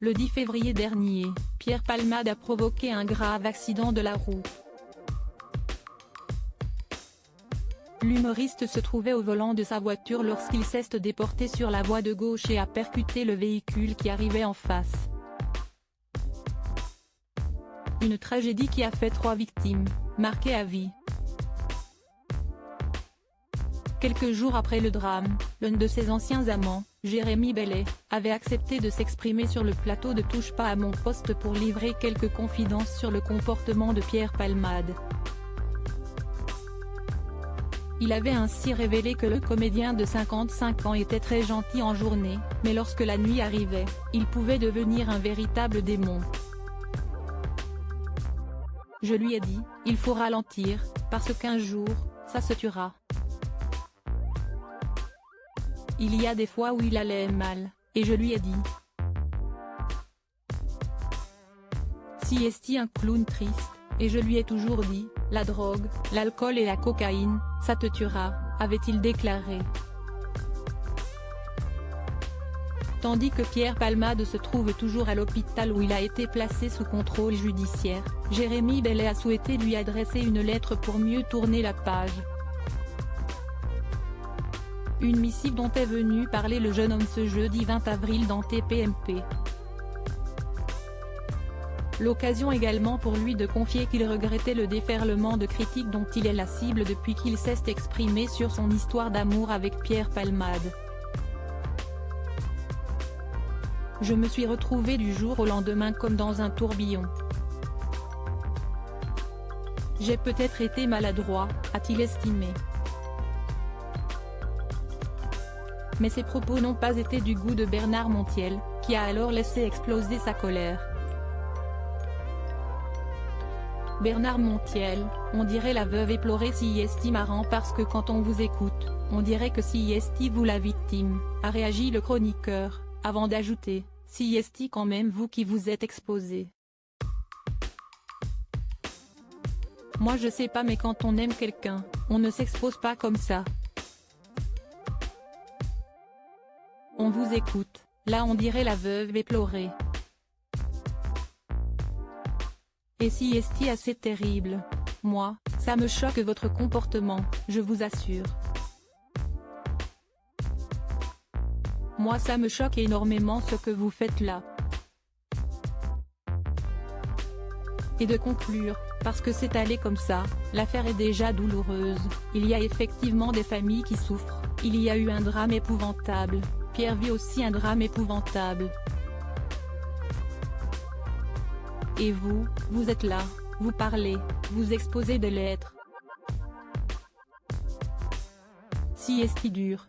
Le 10 février dernier, Pierre Palmade a provoqué un grave accident de la route. L'humoriste se trouvait au volant de sa voiture lorsqu'il s'est déporté sur la voie de gauche et a percuté le véhicule qui arrivait en face. Une tragédie qui a fait 3 victimes, marquées à vie. Quelques jours après le drame, l'un de ses anciens amants, Jérémy Bellet, avait accepté de s'exprimer sur le plateau de Touche pas à mon poste pour livrer quelques confidences sur le comportement de Pierre Palmade. Il avait ainsi révélé que le comédien de 55 ans était très gentil en journée, mais lorsque la nuit arrivait, il pouvait devenir un véritable démon. Je lui ai dit, il faut ralentir, parce qu'un jour, ça se tuera. Il y a des fois où il allait mal, et je lui ai dit. Si est-il un clown triste, et je lui ai toujours dit, la drogue, l'alcool et la cocaïne, ça te tuera, avait-il déclaré. Tandis que Pierre Palmade se trouve toujours à l'hôpital où il a été placé sous contrôle judiciaire, Jérémy Bellet a souhaité lui adresser une lettre pour mieux tourner la page. Une missive dont est venu parler le jeune homme ce jeudi 20 avril dans TPMP. L'occasion également pour lui de confier qu'il regrettait le déferlement de critiques dont il est la cible depuis qu'il s'est exprimé sur son histoire d'amour avec Pierre Palmade. Je me suis retrouvé du jour au lendemain comme dans un tourbillon. J'ai peut-être été maladroit, a-t-il estimé. Mais ses propos n'ont pas été du goût de Bernard Montiel, qui a alors laissé exploser sa colère. Bernard Montiel, on dirait la veuve éplorée si est marrant parce que quand on vous écoute, on dirait que si est vous la victime, a réagi le chroniqueur, avant d'ajouter, si est quand même vous qui vous êtes exposé. Moi je sais pas mais quand on aime quelqu'un, on ne s'expose pas comme ça. On vous écoute, là on dirait la veuve éplorée. Et si est assez terrible. Moi, ça me choque votre comportement, je vous assure. Moi ça me choque énormément ce que vous faites là. Et de conclure, parce que c'est allé comme ça, l'affaire est déjà douloureuse, il y a effectivement des familles qui souffrent, il y a eu un drame épouvantable, Pierre vit aussi un drame épouvantable. Et vous, vous êtes là, vous parlez, vous exposez de l'être. Si est-ce qui dure.